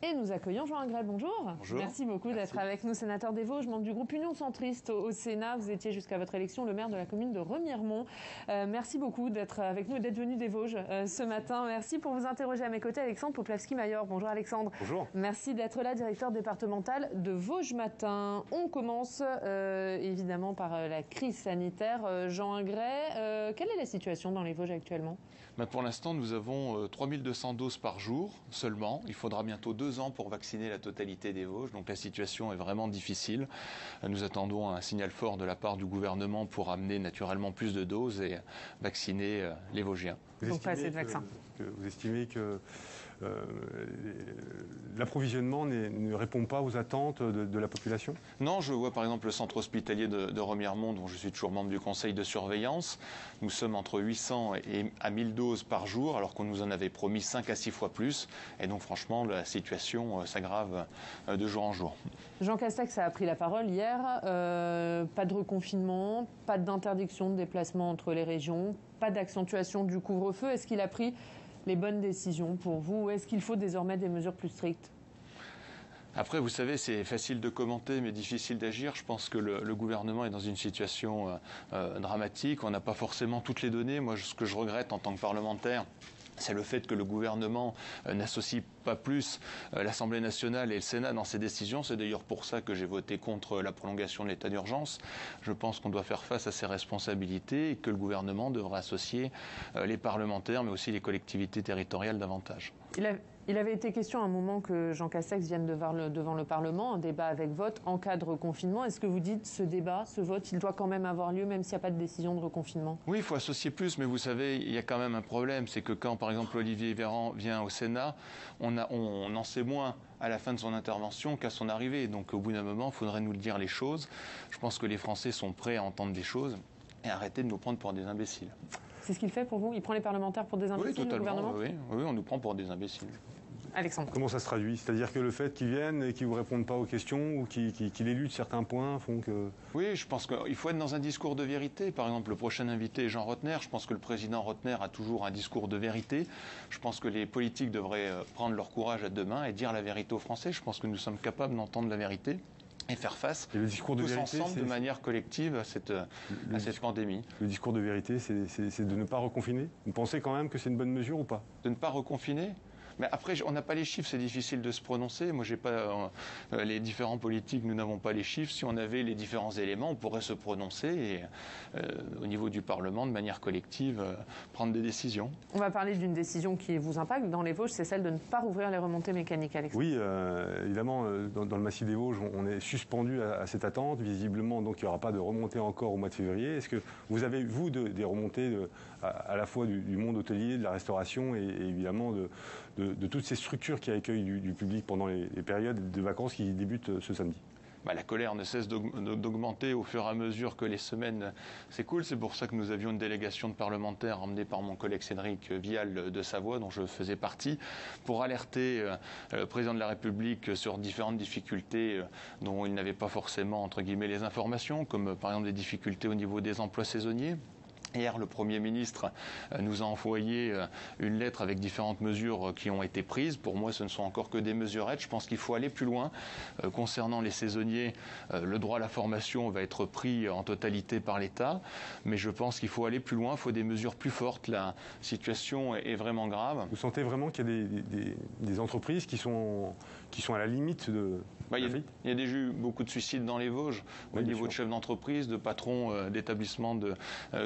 Et nous accueillons Jean Agrel, bonjour. Bonjour. Merci beaucoup d'être avec nous, sénateur des Vosges, membre du groupe Union Centriste au Sénat. Vous étiez jusqu'à votre élection le maire de la commune de Remiremont. Merci beaucoup d'être avec nous et d'être venu des Vosges ce matin. Merci pour vous interroger à mes côtés, Alexandre Poplavski-Mayor. Bonjour Alexandre. Bonjour. Merci d'être là, directeur départemental de Vosges Matin. On commence évidemment par la crise sanitaire. Jean Agrel, quelle est la situation dans les Vosges actuellement ? Pour l'instant, nous avons 3200 doses par jour seulement. Il faudra bientôt 2 ans pour vacciner la totalité des Vosges. Donc la situation est vraiment difficile. Nous attendons un signal fort de la part du gouvernement pour amener naturellement plus de doses et vacciner les Vosgiens. Donc pas assez de vaccins. Vous estimez que l'approvisionnement ne répond pas aux attentes de la population ? Non, je vois par exemple le centre hospitalier de Remiremont, dont je suis toujours membre du conseil de surveillance. Nous sommes entre 800 et à 1000 doses par jour, alors qu'on nous en avait promis 5 à 6 fois plus. Et donc franchement, la situation s'aggrave de jour en jour. Jean Castex a pris la parole hier. Pas de reconfinement, pas d'interdiction de déplacement entre les régions, pas d'accentuation du couvre-feu. Est-ce qu'il a pris les bonnes décisions pour vous ou est-ce qu'il faut désormais des mesures plus strictes ? Après, vous savez, c'est facile de commenter, mais difficile d'agir. Je pense que le gouvernement est dans une situation dramatique. On n'a pas forcément toutes les données. Moi, ce que je regrette en tant que parlementaire, c'est le fait que le gouvernement n'associe pas plus l'Assemblée nationale et le Sénat dans ses décisions. C'est d'ailleurs pour ça que j'ai voté contre la prolongation de l'état d'urgence. Je pense qu'on doit faire face à ses responsabilités et que le gouvernement devrait associer les parlementaires, mais aussi les collectivités territoriales davantage. Il avait été question à un moment que Jean Castex vienne devant le Parlement, un débat avec vote en cas de reconfinement. Est-ce que vous dites ce débat, ce vote, il doit quand même avoir lieu, même s'il n'y a pas de décision de reconfinement ? Oui, il faut associer plus, mais vous savez, il y a quand même un problème. C'est que quand, par exemple, Olivier Véran vient au Sénat, on en sait moins à la fin de son intervention qu'à son arrivée. Donc au bout d'un moment, il faudrait nous le dire les choses. Je pense que les Français sont prêts à entendre des choses et arrêter de nous prendre pour des imbéciles. C'est ce qu'il fait pour vous ? Il prend les parlementaires pour des imbéciles, oui, totalement, le gouvernement ? Oui, on nous prend pour des imbéciles. Alexandre. Comment ça se traduit ? C'est-à-dire que le fait qu'ils viennent et qu'ils ne vous répondent pas aux questions ou qu'ils éludent certains points font que... Oui, je pense qu'il faut être dans un discours de vérité. Par exemple, le prochain invité est Jean Rottner. Je pense que le président Rottner a toujours un discours de vérité. Je pense que les politiques devraient prendre leur courage à deux mains et dire la vérité aux Français. Je pense que nous sommes capables d'entendre la vérité et faire face et le discours de tous vérité, ensemble de manière collective à cette pandémie. Le discours de vérité, c'est de ne pas reconfiner ? Vous pensez quand même que c'est une bonne mesure ou pas ? De ne pas reconfiner ? Mais après, on n'a pas les chiffres, c'est difficile de se prononcer. Moi, j'ai pas les différents politiques, nous n'avons pas les chiffres. Si on avait les différents éléments, on pourrait se prononcer et, au niveau du Parlement, de manière collective, prendre des décisions. On va parler d'une décision qui vous impacte dans les Vosges, c'est celle de ne pas rouvrir les remontées mécaniques, Alexandre. Oui, évidemment, dans le massif des Vosges, on est suspendu à cette attente. Visiblement, donc, il n'y aura pas de remontée encore au mois de février. Est-ce que vous avez, vous, des remontées à la fois du monde hôtelier, de la restauration et évidemment de toutes ces structures qui accueillent du public pendant les périodes de vacances qui débutent ce samedi? La colère ne cesse d'augmenter au fur et à mesure que les semaines s'écoulent. C'est pour ça que nous avions une délégation de parlementaires emmenée par mon collègue Cédric Vial de Savoie, dont je faisais partie, pour alerter le président de la République sur différentes difficultés dont il n'avait pas forcément, entre guillemets, les informations, comme par exemple des difficultés au niveau des emplois saisonniers. Hier, le Premier ministre nous a envoyé une lettre avec différentes mesures qui ont été prises. Pour moi, ce ne sont encore que des mesurettes. Je pense qu'il faut aller plus loin. Concernant les saisonniers, le droit à la formation va être pris en totalité par l'État. Mais je pense qu'il faut aller plus loin. Il faut des mesures plus fortes. La situation est vraiment grave. Vous sentez vraiment qu'il y a des entreprises qui sont à la limite de... Il y a déjà eu beaucoup de suicides dans les Vosges, au niveau de chefs d'entreprise, de patrons d'établissements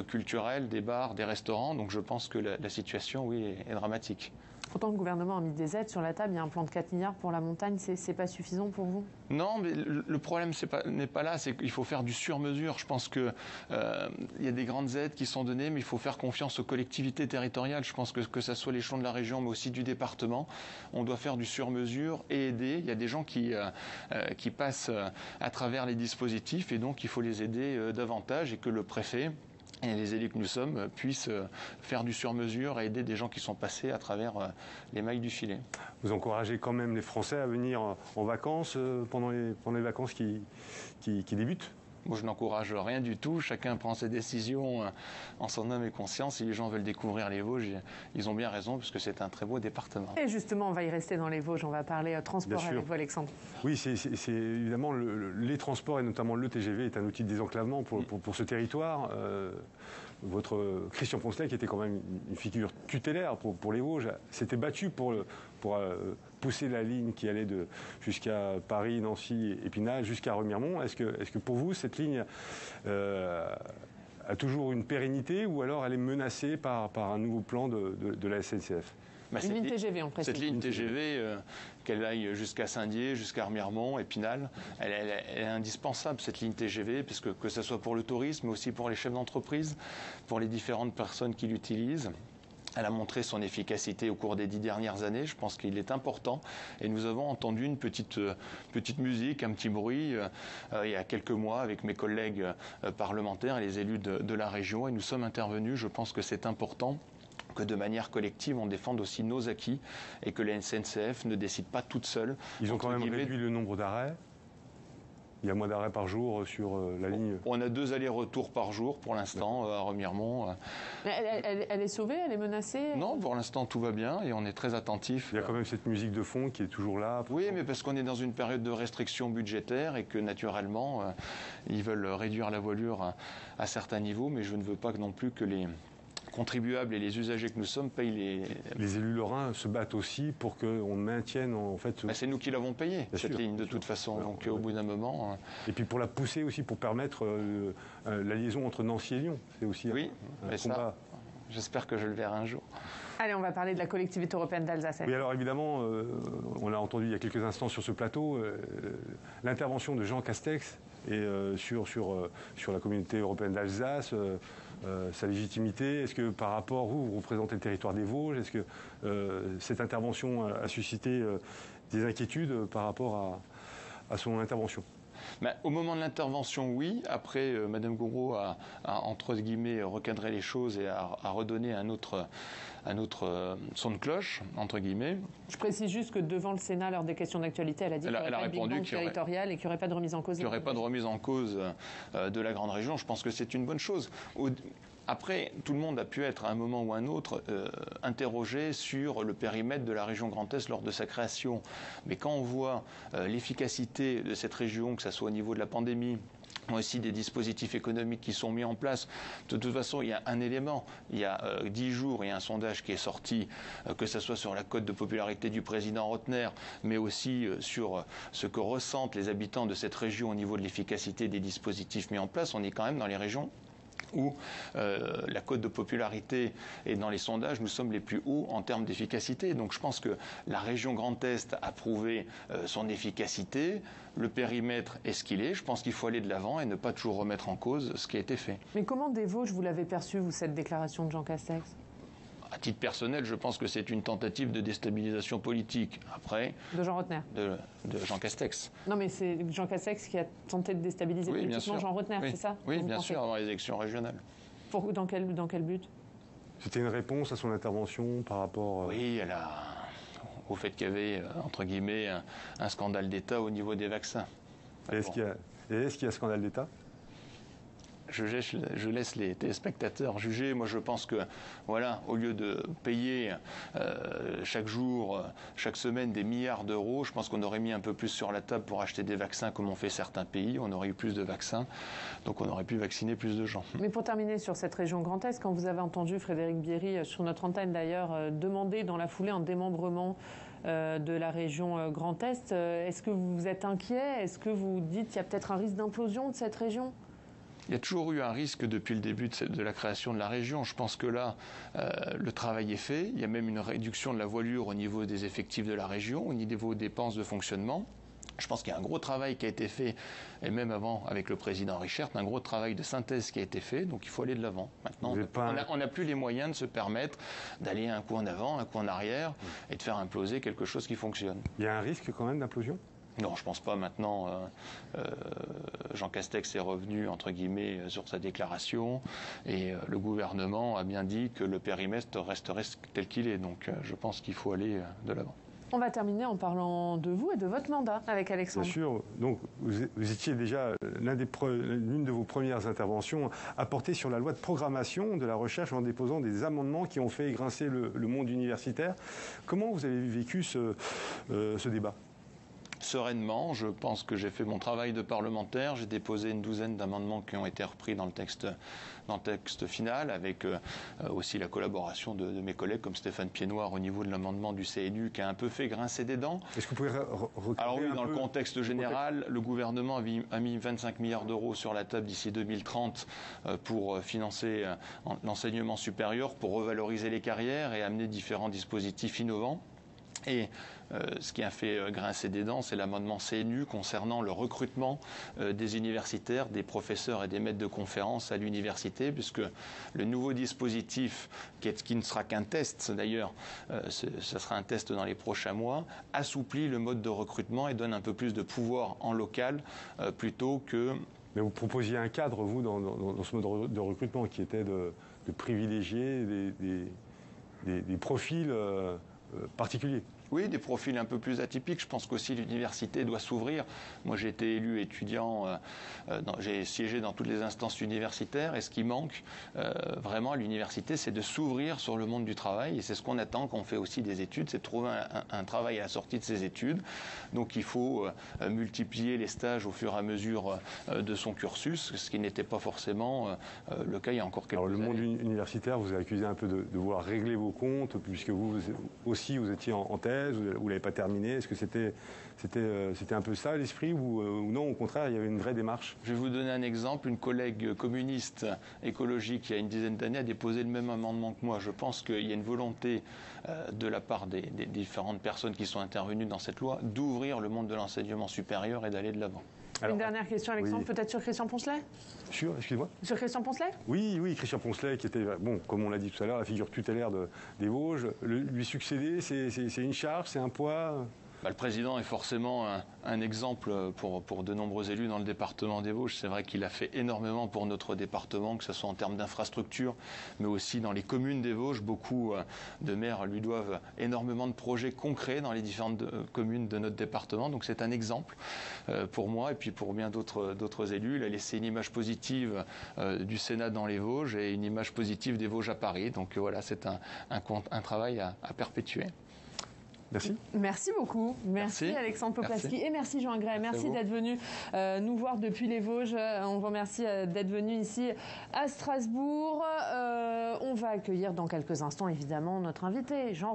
culturels, des bars, des restaurants. Donc je pense que la situation, oui, est dramatique. Pourtant, le gouvernement a mis des aides sur la table. Il y a un plan de 4 milliards pour la montagne. C'est pas suffisant pour vous ? Non, mais le problème n'est pas là. C'est qu'il faut faire du sur-mesure. Je pense que il y a des grandes aides qui sont données, mais il faut faire confiance aux collectivités territoriales. Je pense que ça soit l'échelon de la région, mais aussi du département. On doit faire du sur-mesure et aider. Il y a des gens qui passent à travers les dispositifs et donc il faut les aider davantage et que le préfet et les élus que nous sommes puissent faire du sur-mesure et aider des gens qui sont passés à travers les mailles du filet. Vous encouragez quand même les Français à venir en vacances pendant les vacances qui débutent ? Moi, je n'encourage rien du tout. Chacun prend ses décisions en son âme et conscience. Si les gens veulent découvrir les Vosges, ils ont bien raison, parce que c'est un très beau département. Et justement, on va y rester dans les Vosges. On va parler transport avec vous, Alexandre. Oui, c'est évidemment les transports, et notamment le TGV, est un outil de désenclavement pour ce territoire. Votre Christian Poncelet, qui était quand même une figure tutélaire pour les Vosges, s'était battu pour pousser la ligne qui allait jusqu'à Paris, Nancy, Épinal, jusqu'à Remiremont. Est-ce que pour vous, cette ligne a toujours une pérennité, ou alors elle est menacée par un nouveau plan de la SNCF? Une ligne TGV, on précise. Cette ligne TGV, qu'elle aille jusqu'à Saint-Dié, jusqu'à Remiremont, Épinal, elle est indispensable, cette ligne TGV, parce que ce soit pour le tourisme, mais aussi pour les chefs d'entreprise, pour les différentes personnes qui l'utilisent. Elle a montré son efficacité au cours des 10 dernières années. Je pense qu'il est important. Et nous avons entendu une petite musique, un petit bruit, il y a quelques mois avec mes collègues parlementaires et les élus de la région. Et nous sommes intervenus. Je pense que c'est important que de manière collective, on défende aussi nos acquis et que la SNCF ne décide pas toute seule. Ils ont quand même réduit le nombre d'arrêts. Il y a moins d'arrêts par jour sur la ligne. On a 2 allers-retours par jour pour l'instant à Remiremont. Elle est sauvée, elle est menacée? Non, pour l'instant tout va bien et on est très attentifs. Il y a quand même cette musique de fond qui est toujours là. Oui, mais parce qu'on est dans une période de restriction budgétaire et que naturellement, ils veulent réduire la voilure à certains niveaux, mais je ne veux pas non plus que les contribuables et les usagers que nous sommes payent les... Les élus lorrains se battent aussi pour qu'on maintienne en fait... c'est nous qui l'avons payé, cette ligne, de toute façon. Alors, donc au bout d'un moment... Et puis pour la pousser aussi, pour permettre la liaison entre Nancy et Lyon. C'est aussi un combat. J'espère que je le verrai un jour. Allez, on va parler de la collectivité européenne d'Alsace. Oui, alors évidemment, on l'a entendu il y a quelques instants sur ce plateau, l'intervention de Jean Castex et sur la communauté européenne d'Alsace, sa légitimité. Est-ce que par rapport, vous représentez le territoire des Vosges, est-ce que cette intervention a suscité des inquiétudes par rapport à son intervention? Au moment de l'intervention, oui. Après, Mme Gouraud a, entre guillemets, recadré les choses et a redonné un autre son de cloche, entre guillemets. Je précise juste que devant le Sénat, lors des questions d'actualité, elle a dit qu'il n'y aurait pas de big bang territorial et qu'il n'y aurait pas de remise en cause. Qu'il n'y aurait pas de remise en cause de la grande région. Je pense que c'est une bonne chose. Après, tout le monde a pu être à un moment ou à un autre interrogé sur le périmètre de la région Grand Est lors de sa création. Mais quand on voit l'efficacité de cette région, que ce soit au niveau de la pandémie, aussi des dispositifs économiques qui sont mis en place. De toute façon, il y a un élément. Il y a 10 jours, il y a un sondage qui est sorti, que ce soit sur la cote de popularité du président Rotner, mais aussi sur ce que ressentent les habitants de cette région au niveau de l'efficacité des dispositifs mis en place. On est quand même dans les régions où la cote de popularité et dans les sondages, nous sommes les plus hauts en termes d'efficacité. Donc je pense que la région Grand Est a prouvé son efficacité, le périmètre est ce qu'il est. Je pense qu'il faut aller de l'avant et ne pas toujours remettre en cause ce qui a été fait. Mais comment des Vosges vous l'avez perçu, vous, cette déclaration de Jean Castex ? À titre personnel, je pense que c'est une tentative de déstabilisation politique. Après, de Jean Rotner. De Jean Castex. Non, mais c'est Jean Castex qui a tenté de déstabiliser politiquement Jean Rotner, c'est ça? Oui, bien sûr, avant les élections régionales. Dans quel but? C'était une réponse à son intervention par rapport... Oui, au fait qu'il y avait, entre guillemets, un scandale d'État au niveau des vaccins. Est-ce qu'il y a un scandale d'État ? Je laisse les téléspectateurs juger. Moi, je pense que, voilà, au lieu de payer chaque jour, chaque semaine des milliards d'euros, je pense qu'on aurait mis un peu plus sur la table pour acheter des vaccins comme ont fait certains pays. On aurait eu plus de vaccins, donc on aurait pu vacciner plus de gens. Mais pour terminer sur cette région Grand Est, quand vous avez entendu Frédéric Bierry, sur notre antenne d'ailleurs, demander dans la foulée un démembrement de la région Grand Est, est-ce que vous êtes inquiet? Est-ce que vous dites qu'il y a peut-être un risque d'implosion de cette région? Il y a toujours eu un risque depuis le début de la création de la région. Je pense que là, le travail est fait. Il y a même une réduction de la voilure au niveau des effectifs de la région, au niveau des dépenses de fonctionnement. Je pense qu'il y a un gros travail qui a été fait, et même avant avec le président Richert, un gros travail de synthèse qui a été fait, donc il faut aller de l'avant. Maintenant, on n'a plus les moyens de se permettre d'aller un coup en avant, un coup en arrière, et de faire imploser quelque chose qui fonctionne. Il y a un risque quand même d'implosion ? Non, je ne pense pas. Maintenant, Jean Castex est revenu, entre guillemets, sur sa déclaration et le gouvernement a bien dit que le périmètre resterait tel qu'il est. Donc je pense qu'il faut aller de l'avant. On va terminer en parlant de vous et de votre mandat avec Alexandre. Bien sûr. Donc, vous étiez déjà l'une de vos premières interventions à porter sur la loi de programmation de la recherche en déposant des amendements qui ont fait grincer le monde universitaire. Comment vous avez vécu ce débat ? Sereinement, je pense que j'ai fait mon travail de parlementaire. J'ai déposé une douzaine d'amendements qui ont été repris dans le texte final, avec aussi la collaboration de mes collègues comme Stéphane Piednoir au niveau de l'amendement du CNU qui a un peu fait grincer des dents. Est-ce que vous pouvez Alors oui, dans le contexte général, le gouvernement a mis 25 milliards d'euros sur la table d'ici 2030 pour financer l'enseignement supérieur, pour revaloriser les carrières et amener différents dispositifs innovants. Et ce qui a fait grincer des dents, c'est l'amendement CNU concernant le recrutement des universitaires, des professeurs et des maîtres de conférences à l'université, puisque le nouveau dispositif, qui ne sera qu'un test d'ailleurs, ça sera un test dans les prochains mois, assouplit le mode de recrutement et donne un peu plus de pouvoir en local plutôt que... Mais vous proposiez un cadre, vous, dans ce mode de recrutement qui était de privilégier des profils particuliers. Oui, des profils un peu plus atypiques. Je pense qu'aussi l'université doit s'ouvrir. Moi, j'ai été élu étudiant, j'ai siégé dans toutes les instances universitaires et ce qui manque vraiment à l'université, c'est de s'ouvrir sur le monde du travail et c'est ce qu'on attend quand on fait aussi des études, c'est de trouver un travail à la sortie de ses études. Donc, il faut multiplier les stages au fur et à mesure de son cursus, ce qui n'était pas forcément le cas il y a encore quelques années. Alors, le monde universitaire vous a accusé un peu de vouloir régler vos comptes puisque vous aussi, vous étiez en thèse. Vous ne l'avez pas terminé. Est-ce que c'était un peu ça l'esprit ou non, au contraire, il y avait une vraie démarche? Je vais vous donner un exemple. Une collègue communiste écologique, il y a une dizaine d'années, a déposé le même amendement que moi. Je pense qu'il y a une volonté de la part des différentes personnes qui sont intervenues dans cette loi d'ouvrir le monde de l'enseignement supérieur et d'aller de l'avant. Alors, une dernière question, Alexandre, oui. Peut-être sur Christian Poncelet? Excusez-moi. Sur Christian Poncelet? Oui, Christian Poncelet, qui était, bon, comme on l'a dit tout à l'heure, la figure tutélaire des Vosges. Lui succéder, c'est une charge, c'est un poids? Le président est forcément un exemple pour de nombreux élus dans le département des Vosges. C'est vrai qu'il a fait énormément pour notre département, que ce soit en termes d'infrastructures, mais aussi dans les communes des Vosges. Beaucoup de maires lui doivent énormément de projets concrets dans les différentes communes de notre département. Donc c'est un exemple pour moi et puis pour bien d'autres élus. Il a laissé une image positive du Sénat dans les Vosges et une image positive des Vosges à Paris. Donc voilà, c'est un travail à perpétuer. Merci. Merci beaucoup. Merci Alexandre Poplaski. Et merci Jean Gray. Merci d'être venu nous voir depuis les Vosges. On vous remercie d'être venu ici à Strasbourg. On va accueillir dans quelques instants évidemment notre invité, Jean